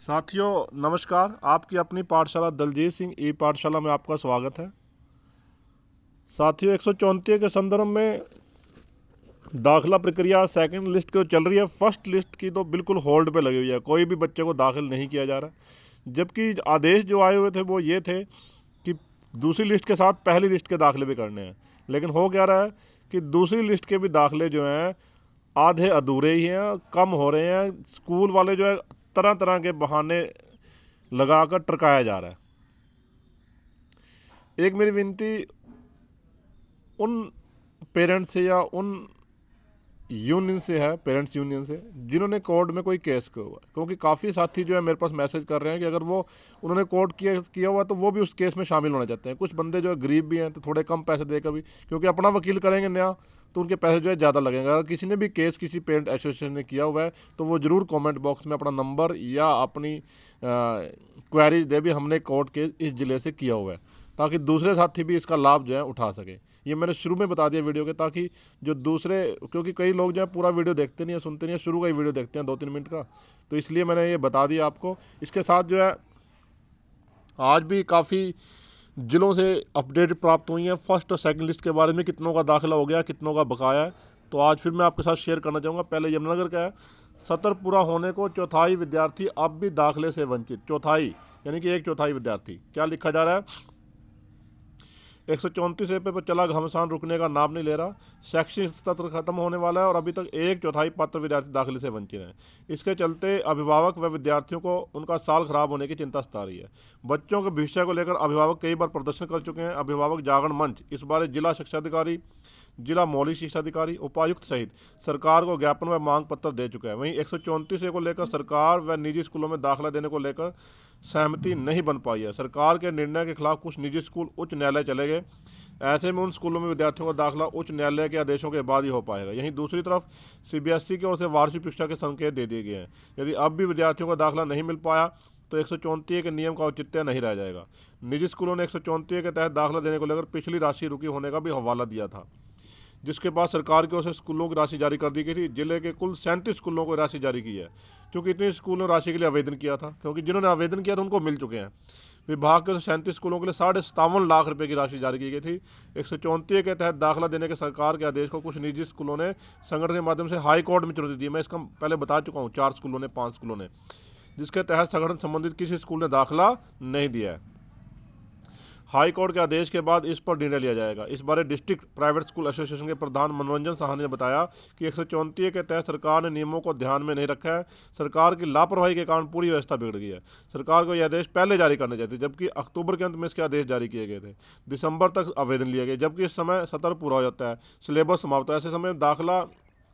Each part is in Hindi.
साथियों नमस्कार। आपकी अपनी पाठशाला दलजीत सिंह ई पाठशाला में आपका स्वागत है। साथियों 134 के संदर्भ में दाखिला प्रक्रिया सेकंड लिस्ट की चल रही है। फर्स्ट लिस्ट की तो बिल्कुल होल्ड पे लगी हुई है, कोई भी बच्चे को दाखिल नहीं किया जा रहा। जबकि आदेश जो आए हुए थे वो ये थे कि दूसरी लिस्ट के साथ पहली लिस्ट के दाखिले भी करने हैं। लेकिन हो क्या रहा है कि दूसरी लिस्ट के भी दाखिले जो हैं आधे अधूरे ही हैं, कम हो रहे हैं। स्कूल वाले जो है तरह तरह के बहाने लगाकर टरकाया जा रहा है। एक मेरी विनती उन पेरेंट्स से या उन यूनियन से है, पेरेंट्स यूनियन से, जिन्होंने कोर्ट में कोई केस किया हुआ है। क्योंकि काफ़ी साथी जो है मेरे पास मैसेज कर रहे हैं कि अगर वो उन्होंने कोर्ट किया हुआ तो वो भी उस केस में शामिल होना चाहते हैं। कुछ बंदे जो है गरीब भी हैं तो थोड़े कम पैसे देकर भी, क्योंकि अपना वकील करेंगे नया तो उनके पैसे जो है ज़्यादा लगेंगे। अगर किसी ने भी केस किसी पेरेंट एसोसिएशन ने किया हुआ है तो वो ज़रूर कमेंट बॉक्स में अपना नंबर या अपनी क्वेरीज दे भी हमने कोर्ट केस इस ज़िले से किया हुआ है, ताकि दूसरे साथी भी इसका लाभ जो है उठा सके। ये मैंने शुरू में बता दिया वीडियो के, ताकि जो दूसरे, क्योंकि कई लोग जो है पूरा वीडियो देखते नहीं है, सुनते नहीं है, शुरू का ही वीडियो देखते हैं 2-3 मिनट का, तो इसलिए मैंने ये बता दिया आपको। इसके साथ जो है आज भी काफ़ी ज़िलों से अपडेट प्राप्त हुई हैं फर्स्ट और सेकंड लिस्ट के बारे में, कितनों का दाखिला हो गया, कितनों का बकाया है। तो आज फिर मैं आपके साथ शेयर करना चाहूँगा। पहले यमुनानगर का है, सत्र पूरा होने को चौथाई विद्यार्थी अब भी दाखिले से वंचित। चौथाई यानी कि 1/4 विद्यार्थी। क्या लिखा जा रहा है? 134 पे चला घमासान रुकने का नाम नहीं ले रहा। शैक्षणिक सत्र खत्म होने वाला है और अभी तक 1/4 पात्र विद्यार्थी दाखिले से वंचित हैं। इसके चलते अभिभावक व विद्यार्थियों को उनका साल खराब होने की चिंता सता रही है। बच्चों के भविष्य को लेकर अभिभावक कई बार प्रदर्शन कर चुके हैं। अभिभावक जागरण मंच इस बार जिला शिक्षा अधिकारी, जिला मौलिक शिक्षा अधिकारी, उपायुक्त सहित सरकार को ज्ञापन व मांग पत्र दे चुका है। वहीं 134 को लेकर सरकार व निजी स्कूलों में दाखिला देने को लेकर सहमति नहीं बन पाई है। सरकार के निर्णय के खिलाफ कुछ निजी स्कूल उच्च न्यायालय चले गए। ऐसे में उन स्कूलों में विद्यार्थियों का दाखिला उच्च न्यायालय के आदेशों के बाद ही हो पाएगा। यहीं दूसरी तरफ सीबीएसई की ओर से वार्षिक परीक्षा के संकेत दे दिए गए हैं। यदि अब भी विद्यार्थियों का दाखिला नहीं मिल पाया तो 134 के नियम का औचित्य नहीं रह जाएगा। निजी स्कूलों ने 134 के तहत दाखिला देने को लेकर पिछली राशि रुकी होने का भी हवाला दिया था, जिसके बाद सरकार की ओर से स्कूलों की राशि जारी कर दी गई थी। जिले के कुल 37 स्कूलों को राशि जारी की है, क्योंकि इतने स्कूलों ने राशि के लिए आवेदन किया था, क्योंकि जिन्होंने आवेदन किया था उनको मिल चुके हैं। विभाग के 37 स्कूलों के लिए 57.5 लाख रुपए की राशि जारी की गई थी। 134 के तहत दाखिला देने के सरकार के आदेश को कुछ निजी स्कूलों ने संगठन के माध्यम से हाई कोर्ट में चुनौती दी। मैं इसका पहले बता चुका हूँ, 4 स्कूलों ने, 5 स्कूलों ने, जिसके तहत संगठन संबंधित किसी स्कूल ने दाखिला नहीं दिया है। हाई कोर्ट के आदेश के बाद इस पर निर्णय लिया जाएगा। इस बारे डिस्ट्रिक्ट प्राइवेट स्कूल एसोसिएशन के प्रधान मनोरंजन साहनी ने बताया कि 134 के तहत सरकार ने नियमों को ध्यान में नहीं रखा है। सरकार की लापरवाही के कारण पूरी व्यवस्था बिगड़ गई है। सरकार को यह आदेश पहले जारी करने चाहिए थे, जबकि अक्टूबर के अंत में इसके आदेश जारी किए गए थे। दिसंबर तक आवेदन लिए गए, जबकि इस समय सत्र पूरा हो जाता है, सिलेबस समाप्त होता है। ऐसे समय दाखिला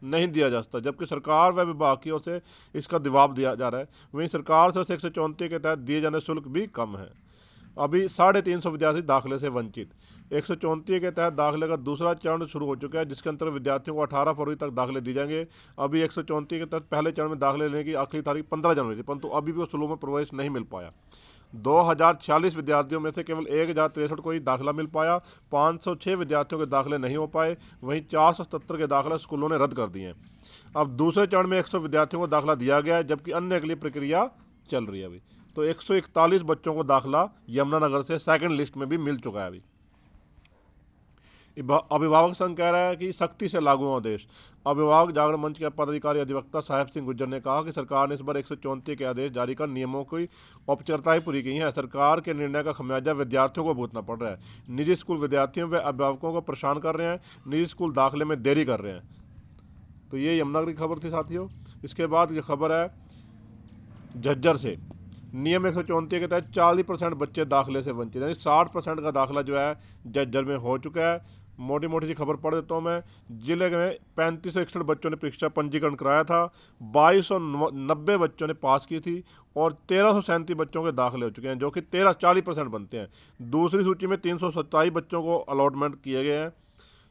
नहीं दिया जा सकता, जबकि सरकार व विभाग की ओर से इसका दबाव दिया जा रहा है। वहीं सरकार से 134 के तहत दिए जाने शुल्क भी कम है। अभी 350 विद्यार्थी दाखिले से वंचित। 134 के तहत दाखिले का दूसरा चरण शुरू हो चुका है, जिसके अंतर्गत विद्यार्थियों को 18 फरवरी तक दाखिले दिए जाएंगे। अभी 134 के तहत पहले चरण में दाखिले लेने की आखिरी तारीख 15 जनवरी थी, परंतु अभी भी स्कूलों में प्रवेश नहीं मिल पाया। 2046 विद्यार्थियों में से केवल 1063 को ही दाखिला मिल पाया। 506 विद्यार्थियों के दाखिले नहीं हो पाए। वहीं 477 के दाखिले स्कूलों ने रद्द कर दिए हैं। अब दूसरे चरण में 100 विद्यार्थियों को दाखिला दिया गया है, जबकि अन्य के लिए प्रक्रिया चल रही है। अभी तो 141 बच्चों को दाखिला यमुनानगर से सेकंड लिस्ट में भी मिल चुका है। अभी अभिभावक संघ कह रहा है कि सख्ती से लागू आदेश। अभिभावक जागरण मंच के पदाधिकारी अधिवक्ता साहेब सिंह गुज्जर ने कहा कि सरकार ने इस बार 134 के आदेश जारी कर नियमों की औपचारिकताएं पूरी की हैं। सरकार के निर्णय का खमियाजा विद्यार्थियों को भुगतना पड़ रहा है। निजी स्कूल विद्यार्थियों व अभिभावकों को परेशान कर रहे हैं। निजी स्कूल दाखिले में देरी कर रहे हैं। तो ये यमुनानगर की खबर थी साथियों। इसके बाद ये खबर है झज्जर से। नियम 134 के तहत 40% बच्चे दाखिले से वंचित, यानी 60% का दाखिला जो है झज्जर में हो चुका है। मोटी मोटी सी खबर पढ़ देता हूँ मैं। जिले में 3561 बच्चों ने परीक्षा पंजीकरण कराया था। 2290 बच्चों ने पास की थी और 1337 बच्चों के दाखिले हो चुके हैं, जो कि 40% बनते हैं। दूसरी सूची में 327 बच्चों को अलॉटमेंट किए गए हैं,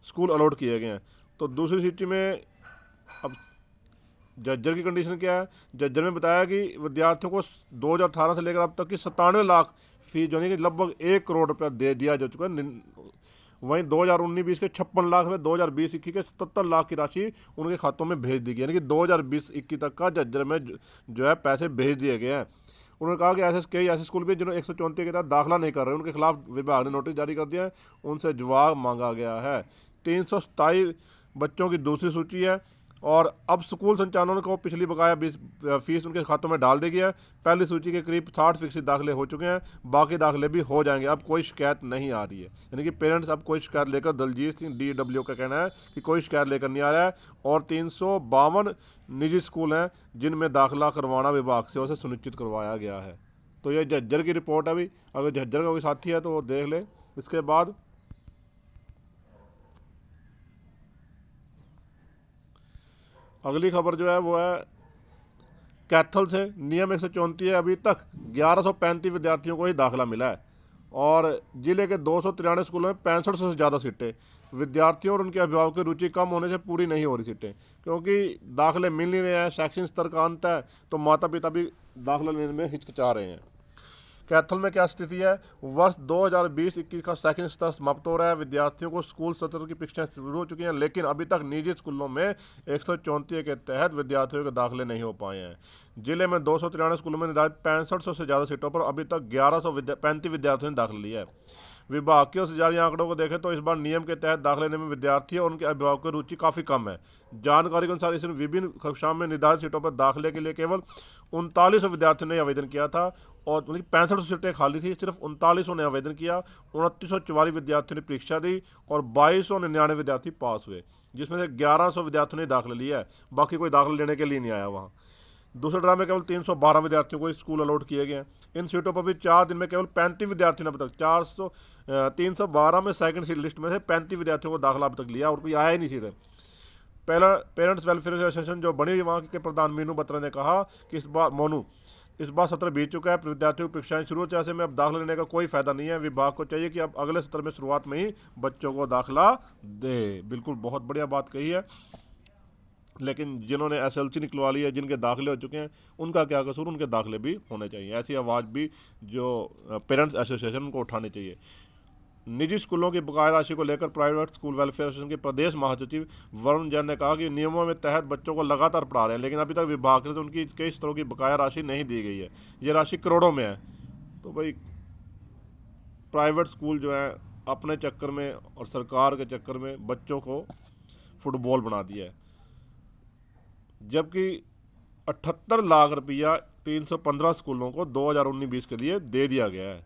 स्कूल अलॉट किए गए हैं। तो दूसरी सूची में अब जज्जर की कंडीशन क्या है? जज्जर में बताया कि विद्यार्थियों को 2018 से लेकर अब तक की 97 लाख फीस जो है कि लगभग 1 करोड़ रुपया दे दिया जा चुका है। वहीं 2019-20 के 56 लाख में 2020-21 के 77 लाख की राशि उनके खातों में भेज दी गई, यानी कि 2020-21 तक का जज्जर में जो है पैसे भेज दिए गए हैं। उन्होंने कहा कि कई ऐसे स्कूल भी जिन्होंने 134 के तहत दाखिला नहीं कर रहे, उनके खिलाफ विभाग ने नोटिस जारी कर दिया है, उनसे जवाब मांगा गया है। 327 बच्चों की दूसरी सूची है और अब स्कूल संचालकों को पिछली बकाया फीस उनके खातों में डाल दी गई है। पहली सूची के करीब 60% दाखिले हो चुके हैं, बाकी दाखिले भी हो जाएंगे। अब कोई शिकायत नहीं आ रही है, यानी कि पेरेंट्स अब कोई शिकायत लेकर, दलजीत सिंह DW का कहना है कि कोई शिकायत लेकर नहीं आ रहा है। और 352 निजी स्कूल हैं जिनमें दाखिला करवाना विभाग से उसे सुनिश्चित करवाया गया है। तो ये झज्जर की रिपोर्ट है। अभी अगर झज्जर का कोई साथी है तो वो देख ले। इसके बाद अगली खबर जो है वो है कैथल से। नियम 134 है, अभी तक 1135 विद्यार्थियों को ही दाखिला मिला है और जिले के 293 स्कूलों में 6500 से ज़्यादा सीटें। विद्यार्थियों और उनके अभिभावकों की रुचि कम होने से पूरी नहीं हो रही सीटें, क्योंकि दाखिले मिल नहीं रहे हैं। शैक्षणिक स्तर का अंत है तो माता पिता भी दाखिला लेने में हिचकिचा रहे हैं। कैथल में क्या स्थिति है? वर्ष 2020-21 का शैक्षणिक स्तर समाप्त हो रहा है। विद्यार्थियों को स्कूल सत्र की परीक्षाएं शुरू हो चुकी हैं, लेकिन अभी तक निजी स्कूलों में 134 के तहत विद्यार्थियों के दाखिले नहीं हो पाए हैं। जिले में 293 स्कूलों में निर्धारित 6500 से ज़्यादा सीटों पर अभी तक 1135 विद्यार्थियों ने दाखिला लिया है। विभाग की ओर से जारी आंकड़ों को देखें तो इस बार नियम के तहत दाखिले लेने में विद्यार्थी और उनके अभिभावकों की रुचि काफ़ी कम है। जानकारी के अनुसार इस विभिन्न कक्षाओं में निर्धारित सीटों पर दाखिले के लिए केवल 39 विद्यार्थियों ने आवेदन किया था और 6500 सीटें खाली थी, सिर्फ 39 ने आवेदन किया। 2944 विद्यार्थियों ने परीक्षा दी और 2299 विद्यार्थी पास हुए, जिसमें से 1100 विद्यार्थियों ने दाखिला लिया है, बाकी कोई दाखिला लेने के लिए नहीं आया वहाँ। दूसरे ड्रा में केवल 312 विद्यार्थियों को स्कूल अलॉट किए गए हैं। इन सीटों पर भी 4 दिन में केवल 35 विद्यार्थियों ने अब तक 312 में सेकंड सीट लिस्ट में से 35 विद्यार्थियों को दाखिला अब तक लिया और कोई आया ही नहीं सीधे। पहला पेरेंट्स वेलफेयर एसोसिएशन जो बनी हुई वहाँ के प्रधान मीनू बत्रा ने कहा कि इस बार सत्र बीत चुका है, विद्यार्थियों की परीक्षाएं शुरू हो, ऐसे में अब दाखिला लेने का कोई फायदा नहीं है। विभाग को चाहिए कि अब अगले सत्र में शुरुआत में ही बच्चों को दाखिला दे। बिल्कुल बहुत बढ़िया बात कही है, लेकिन जिन्होंने SLC निकलवा ली है, जिनके दाखिले हो चुके हैं, उनका क्या कसूर? उनके दाखिले भी होने चाहिए। ऐसी आवाज़ भी जो पेरेंट्स एसोसिएशन को उठानी चाहिए। निजी स्कूलों की बकाया राशि को लेकर प्राइवेट स्कूल वेलफेयर एसोसिएशन के प्रदेश महासचिव वरुण जैन ने कहा कि नियमों में तहत बच्चों को लगातार पढ़ा रहे हैं, लेकिन अभी तक विभाग से उनकी कई स्तरों की बकाया राशि नहीं दी गई है। ये राशि करोड़ों में है। तो भाई प्राइवेट स्कूल जो है अपने चक्कर में और सरकार के चक्कर में बच्चों को फुटबॉल बना दिया है, जबकि 78 लाख रुपया 315 स्कूलों को 2019-20 के लिए दे दिया गया है।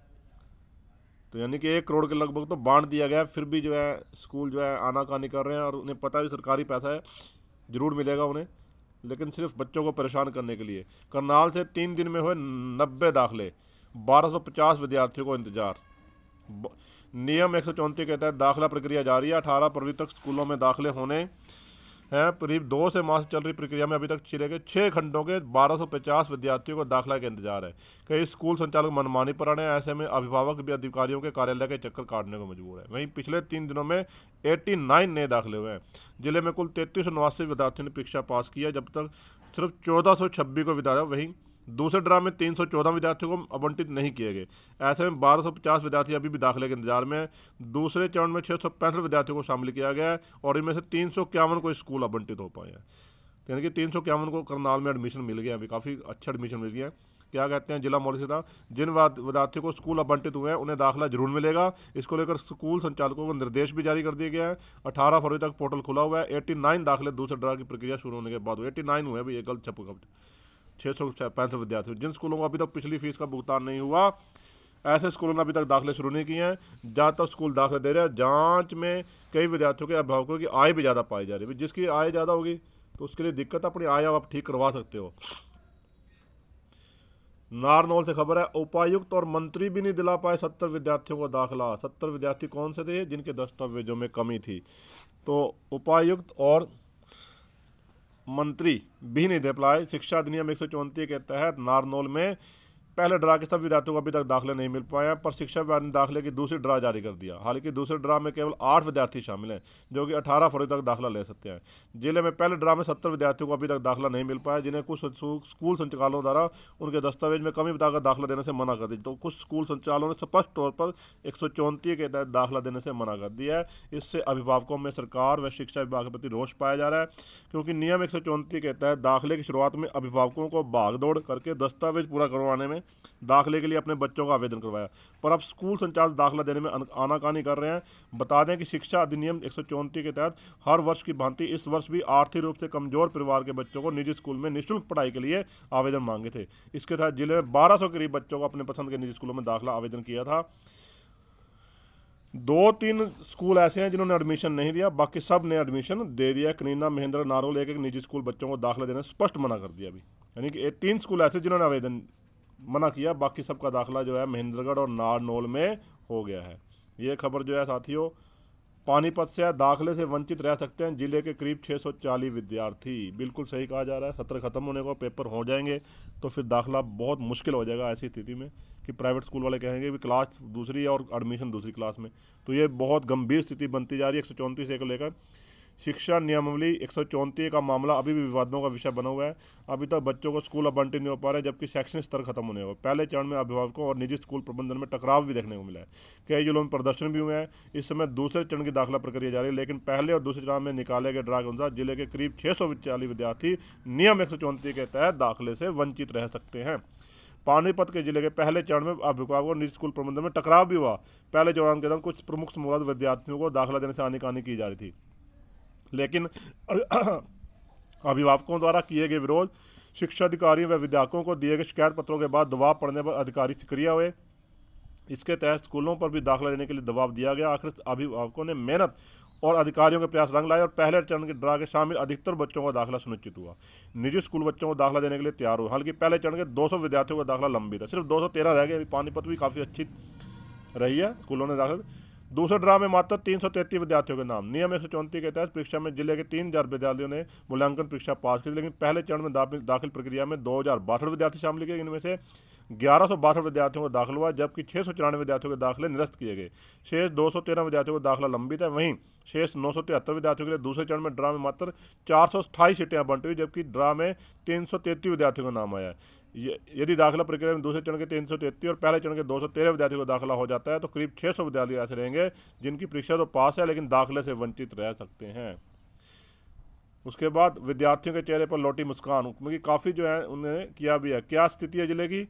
तो यानी कि 1 करोड़ के लगभग तो बांट दिया गया है, फिर भी जो है स्कूल जो है आनाकानी कर रहे हैं और उन्हें पता है सरकारी पैसा है, ज़रूर मिलेगा उन्हें, लेकिन सिर्फ बच्चों को परेशान करने के लिए। करनाल से 3 दिन में हुए 90 दाखिले, 1250 विद्यार्थियों को इंतजार। नियम 134 के तहत दाखिला प्रक्रिया जारी है। 18 फरवरी तक स्कूलों में दाखिले होने हैं। करीब 2 से माह से चल रही प्रक्रिया में अभी तक चले गए 6 खंडों के 1250 विद्यार्थियों को दाखिला का इंतजार है। कई स्कूल संचालक मनमानी पर अड़े हैं, ऐसे में अभिभावक भी अधिकारियों के कार्यालय के चक्कर काटने को मजबूर है। वहीं पिछले 3 दिनों में 89 नए दाखिले हुए हैं। जिले में कुल 3389 विद्यार्थियों ने परीक्षा पास की है, जब तक सिर्फ 1426 को विद्यार्थी। वहीं दूसरे ड्रा में 314 विद्यार्थियों को आवंटित नहीं किए गए। ऐसे में 1250 विद्यार्थी अभी भी दाखिले के इंतजार में है। दूसरे चरण में 665 विद्यार्थियों को शामिल किया गया है और इनमें से 351 को स्कूल आवंटित हो पाए हैं। यानी कि 351 को करनाल में एडमिशन मिल गया, अभी काफ़ी अच्छा एडमिशन मिल गया है। क्या कहते हैं जिला मौलवी, जिन विद्यार्थियों को स्कूल आवंटित हुए हैं उन्हें दाखिला जरूर मिलेगा। इसको लेकर स्कूल संचालकों को निर्देश भी जारी कर दिया गया है। 18 फरवरी तक पोर्टल खुला हुआ है। 89 दाखिले दूसरे ड्रा की प्रक्रिया शुरू होने के बाद 89 हुए, अभी ये गलत छप 665 विद्यार्थी। जिन स्कूलों को अभी तक पिछली फीस का भुगतान नहीं हुआ, ऐसे स्कूलों ने अभी तक दाखिले शुरू नहीं किए हैं। ज़्यादातर स्कूल दाखिले दे रहे हैं। जांच में कई विद्यार्थियों के अभिभावकों की आय भी ज़्यादा पाई जा रही है। जिसकी आय ज़्यादा होगी तो उसके लिए दिक्कत, अपनी आय आप ठीक करवा सकते हो। नारनौल से खबर है, उपायुक्त और मंत्री भी नहीं दिला पाए 70 विद्यार्थियों को दाखिला। 70 विद्यार्थी कौन से थे? जिनके दस्तावेजों में कमी थी। तो उपायुक्त और मंत्री भी नहीं दे पाए। शिक्षा अधिनियम 134 के तहत नारनौल में पहले ड्रा के सब विद्यार्थियों को अभी तक दाखिले नहीं मिल पाए हैं, पर शिक्षा विभाग ने दाखिले की दूसरी ड्रा जारी कर दिया। हालांकि दूसरे ड्रा में केवल 8 विद्यार्थी शामिल हैं, जो कि 18 फरवरी तक दाखिला ले सकते हैं। जिले में पहले ड्रा में 70 विद्यार्थियों को अभी तक दाखिला नहीं मिल पाया, जिन्हें कुछ स्कूल संचालकों द्वारा उनके दस्तावेज में कमी बताकर दाखिला देने से मना कर दी। तो कुछ स्कूल संचालकों ने स्पष्ट तौर पर 134 के तहत दाखिला देने से मना कर दिया है। इससे अभिभावकों में सरकार व शिक्षा विभाग के प्रति रोष पाया जा रहा है, क्योंकि नियम 134 के तहत दाखिले की शुरुआत में अभिभावकों को भाग दौड़ करके दस्तावेज पूरा करवाने में में दाखिले के लिए अपने बच्चों का आवेदन करवाया, पर अब स्कूल संचालक दाखिला देने में आनाकानी कर रहे हैं। बता दें कि शिक्षा अधिनियम 134 के तहत हर वर्ष की भांति इस वर्ष भी आर्थिक रूप से कमजोर परिवार के बच्चों को निजी स्कूल में निःशुल्क पढ़ाई के लिए आवेदन मांगे थे। इसके तहत जिले में 1200 के करीब बच्चों को अपने पसंद के निजी स्कूलों में दाखिला आवेदन किया था। 2-3 स्कूल ऐसे हैं जिन्होंने एडमिशन नहीं दिया, बाकी सब ने एडमिशन दे दिया। कनीना, महेंद्र, नारोल एक निजी स्कूल बच्चों को दाखिला देने स्पष्ट मना कर दिया अभी, यानी कि 3 स्कूल ऐसे जिन्होंने आवेदन मना किया, बाकी सबका दाखिला जो है महेंद्रगढ़ और नारनौल में हो गया है। ये खबर जो है साथियों पानीपत से है। दाखिले से वंचित रह सकते हैं जिले के करीब 640 विद्यार्थी। बिल्कुल सही कहा जा रहा है, सत्र खत्म होने को पेपर हो जाएंगे तो फिर दाखिला बहुत मुश्किल हो जाएगा ऐसी स्थिति में कि प्राइवेट स्कूल वाले कहेंगे भी क्लास दूसरी और एडमिशन दूसरी क्लास में। तो ये बहुत गंभीर स्थिति बनती जा रही है। 134 को लेकर शिक्षा नियमावली 134 का मामला अभी भी विवादों का विषय बना हुआ है। अभी तक बच्चों को स्कूल आवंटित नहीं हो पा रहे, जबकि शैक्षणिक स्तर खत्म होने को। पहले चरण में अभिभावकों और निजी स्कूल प्रबंधन में टकराव भी देखने को मिला है। कई जिलों में प्रदर्शन भी हुए हैं। इस समय दूसरे चरण की दाखिला प्रक्रिया जारी है, लेकिन पहले और दूसरे चरण में निकाले गए ड्रा के अनुसार जिले के करीब 640 विद्यार्थी नियम 134 के तहत दाखिले से वंचित रह सकते हैं। पानीपत के जिले के पहले चरण में अभिभावकों और निजी स्कूल प्रबंधन में टकराव भी हुआ। पहले चरण के दौरान कुछ प्रमुख संवाद विद्यार्थियों को दाखिला देने से आनाकानी की जा रही थी, लेकिन अभिभावकों द्वारा किए गए विरोध, शिक्षा अधिकारियों व विद्यार्थियों को दिए गए शिकायत पत्रों के बाद दबाव पड़ने पर अधिकारी सक्रिय हुए। इसके तहत स्कूलों पर भी दाखिला देने के लिए दबाव दिया गया। आखिर अभिभावकों ने मेहनत और अधिकारियों के प्रयास रंग लाए और पहले चरण के ड्रा के शामिल अधिकतर बच्चों का दाखिला सुनिश्चित हुआ। निजी स्कूल बच्चों को दाखिला देने के लिए तैयार हुए। हालांकि पहले चरण के 200 विद्यार्थियों का दाखिला लंबित है, सिर्फ 213 रह गए। पानीपत भी काफ़ी अच्छी रही है, स्कूलों ने दाखिला। दूसरे ड्रा में मात्र 333 विद्यार्थियों के नाम। नियम 134 के तहत परीक्षा में जिले के 3000 विद्यार्थियों ने मूल्यांकन परीक्षा पास की, लेकिन पहले चरण में दाखिल प्रक्रिया में 2062 विद्यार्थी शामिल किए। इनमें से 1162 विद्यार्थियों को दाखिल हुआ, जबकि 694 विद्यार्थियों के दाखिले निरस्त किए गए। शेष 213 विद्यार्थियों को दाखिला लंबित है। वहीं शेष 973 विद्यार्थियों के लिए दूसरे चरण में ड्रा में मात्र 428 सीटें आवंटित हुई, जबकि ड्रा में 333 विद्यार्थियों का नाम आया। यदि दाखिला प्रक्रिया में दूसरे चरण के 333 और पहले चरण के 213 विद्यार्थियों को दाखिला हो जाता है तो करीब 600 विद्यार्थी ऐसे रहेंगे जिनकी परीक्षा तो पास है लेकिन दाखिले से वंचित रह सकते हैं। उसके बाद विद्यार्थियों के चेहरे पर लौटी मुस्कान, क्योंकि काफ़ी जो है उन्होंने किया भी है। क्या स्थिति है जिले की?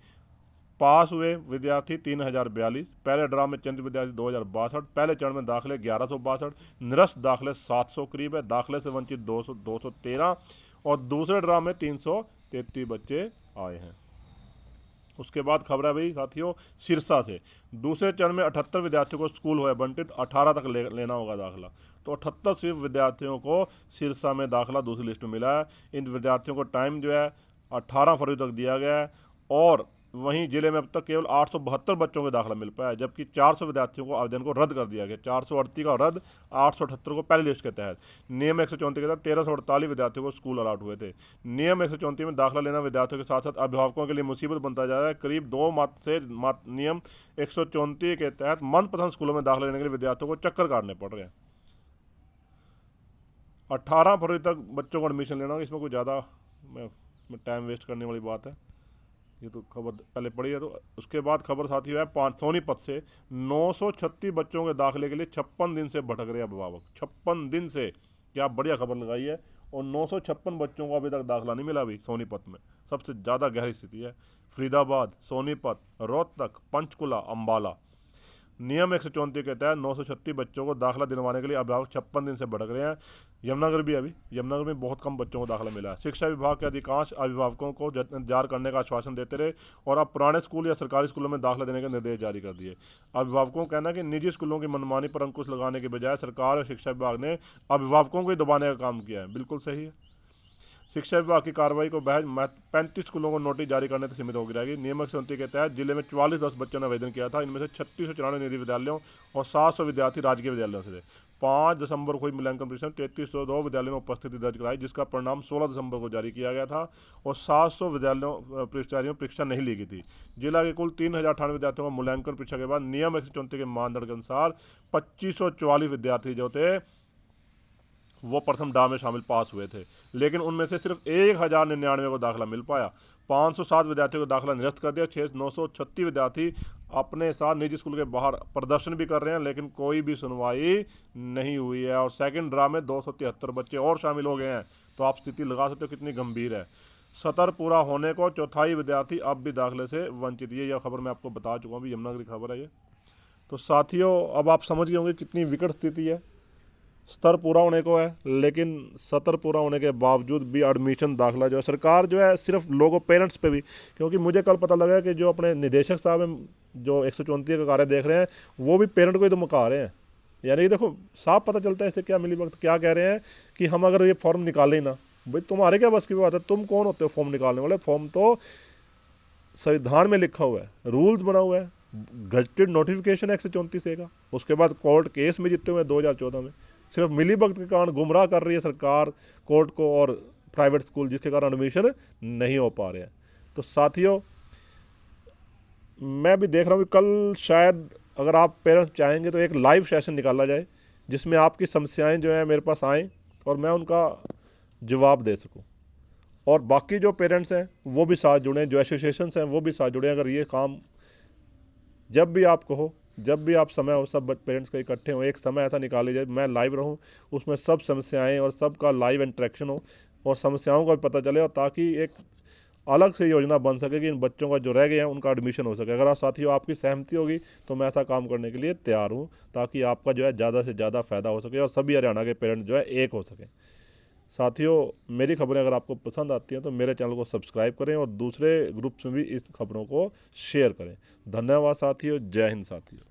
पास हुए विद्यार्थी 3042, पहले ड्रा में चंद विद्यार्थी 2062, पहले चरण में दाखिले 1162, निरस्त दाखिले 700 करीब है, दाखिले से वंचित 213 और दूसरे ड्रा में 333 बच्चे आए हैं। उसके बाद खबर है भाई साथियों सिरसा से। दूसरे चरण में 78 विद्यार्थियों को स्कूल हुए बंटित, 18 तक लेना होगा दाखिला। तो 78 सिर्फ विद्यार्थियों को सिरसा में दाखिला दूसरी लिस्ट में मिला है। इन विद्यार्थियों को टाइम जो है 18 फरवरी तक दिया गया है और वहीं जिले में अब तक केवल 872 बच्चों को दाखिला मिल पाया, जबकि 400 विद्यार्थियों को आवेदन को रद्द कर दिया गया। 438 का रद्द, 878 को पहली लिस्ट के तहत। नियम 134 के तहत 1348 विद्यार्थियों को स्कूल अलाट हुए थे। नियम 134 में दाखिला लेना विद्यार्थियों के साथ साथ अभिभावकों के लिए मुसीबत बनता जा रहा है। करीब 2 माह से नियम 134 के तहत मनपसंद स्कूलों में दाखिला लेने के लिए विद्यार्थियों को चक्कर काटने पड़ रहे हैं। 18 फरवरी तक बच्चों को एडमिशन लेना, इसमें कोई ज़्यादा टाइम वेस्ट करने वाली बात है। ये तो खबर पहले पढ़ी है। तो उसके बाद खबर साथी है सोनीपत से। 936 बच्चों के दाखिले के लिए 56 दिन से भटक रहे अभिभावक। 56 दिन से, क्या बढ़िया खबर लगाई है। और 956 बच्चों को अभी तक दाखिला नहीं मिला। अभी सोनीपत में सबसे ज़्यादा गहरी स्थिति है। फरीदाबाद, सोनीपत, रोहतक, पंचकुला, अम्बाला। नियम 134 के तहत 936 बच्चों को दाखिला दिलवाने के लिए अभिभावक 56 दिन से भटक रहे हैं। यमुनानगर भी अभी यमुनानगर में बहुत कम बच्चों को दाखिला मिला है। शिक्षा विभाग के अधिकांश अभिभावकों को इंतजार करने का आश्वासन देते रहे और अब पुराने स्कूल या सरकारी स्कूलों में दाखिला देने के निर्देश जारी कर दिए। अभिभावकों का कहना है कि निजी स्कूलों की मनमानी पर अंकुश लगाने के बजाय सरकार और शिक्षा विभाग ने अभिभावकों को ही दबाने का काम किया है। बिल्कुल सही है। शिक्षा विभाग की कार्रवाई को बहज 35 स्कूलों को नोटिस जारी करने तक सीमित होगी रहेगी। नियम 134 के तहत जिले में 4410 बच्चों ने आवेदन किया था। इनमें से 3694 निजी विद्यालयों और 700 विद्यार्थी राजकीय विद्यालयों से थे। 5 दिसंबर को हुई मूल्यांकन परीक्षा में 3302 विद्यालयों में उपस्थिति दर्ज कराई, जिसका परिणाम 16 दिसंबर को जारी किया गया था और 700 विद्यालयों परीक्षा नहीं ली गई थी। जिला के कुल 3098 विद्यार्थियों का मूल्यांकन परीक्षा के बाद नियम 134 के मानदंड के अनुसार 2544 विद्यार्थी जो थे वो प्रथम ड्रा में शामिल पास हुए थे, लेकिन उनमें से सिर्फ 1099 को दाखिला मिल पाया। 507 विद्यार्थियों को दाखिला निरस्त कर दिया। 936 विद्यार्थी अपने साथ निजी स्कूल के बाहर प्रदर्शन भी कर रहे हैं, लेकिन कोई भी सुनवाई नहीं हुई है। और सेकंड ड्रा में 273 बच्चे और शामिल हो गए हैं। तो आप स्थिति लगा सकते हो कितनी गंभीर है। सत्र पूरा होने को चौथाई विद्यार्थी अब भी दाखिले से वंचित। ये यह खबर मैं आपको बता चुका हूँ, यमुना की खबर है ये। तो साथियों अब आप समझ गए होंगे कितनी विकट स्थिति है। स्तर पूरा होने को है, लेकिन सत्र पूरा होने के बावजूद भी एडमिशन दाखिला जो है सरकार जो है सिर्फ लोगों पेरेंट्स पे भी, क्योंकि मुझे कल पता लगा कि जो अपने निदेशक साहब हैं जो 134 का कार्य देख रहे हैं वो भी पेरेंट को ही तो मुका रहे हैं। यानी कि देखो साफ पता चलता है इससे क्या मिली वक्त क्या कह रहे हैं कि हम अगर ये फॉर्म निकाले ही ना, भाई तुम्हारे क्या बस की बात है, तुम कौन होते हो फॉर्म निकालने वाले? फॉर्म तो संविधान में लिखा हुआ है, रूल्स बना हुआ है, गजटेड नोटिफिकेशन 134 का, उसके बाद कोर्ट केस में जीते हुए 2014 में। सिर्फ मिली भगत के कारण गुमराह कर रही है सरकार कोर्ट को और प्राइवेट स्कूल, जिसके कारण एडमिशन नहीं हो पा रहे हैं। तो साथियों मैं भी देख रहा हूँ कि कल शायद अगर आप पेरेंट्स चाहेंगे तो एक लाइव सेशन निकाला जाए जिसमें आपकी समस्याएं जो हैं मेरे पास आएँ और मैं उनका जवाब दे सकूं, और बाकी जो पेरेंट्स हैं वो भी साथ जुड़ें, जो एसोसिएशंस हैं वो भी साथ जुड़ें। अगर ये काम जब भी आप कहो, जब भी आप समय हो, सब पेरेंट्स का इकट्ठे हो, एक समय ऐसा निकाले जाए मैं लाइव रहूं, उसमें सब समस्याएं और सबका लाइव इंटरेक्शन हो और समस्याओं का भी पता चले, और ताकि एक अलग से योजना बन सके कि इन बच्चों का जो रह गए हैं उनका एडमिशन हो सके। अगर आप साथियों आपकी सहमति होगी तो मैं ऐसा काम करने के लिए तैयार हूँ, ताकि आपका जो है ज़्यादा से ज़्यादा फ़ायदा हो सके और सभी हरियाणा के पेरेंट्स जो है एक हो सकें। साथियों मेरी खबरें अगर आपको पसंद आती हैं तो मेरे चैनल को सब्सक्राइब करें और दूसरे ग्रुप्स में भी इस खबरों को शेयर करें। धन्यवाद साथियों, जय हिंद साथियों।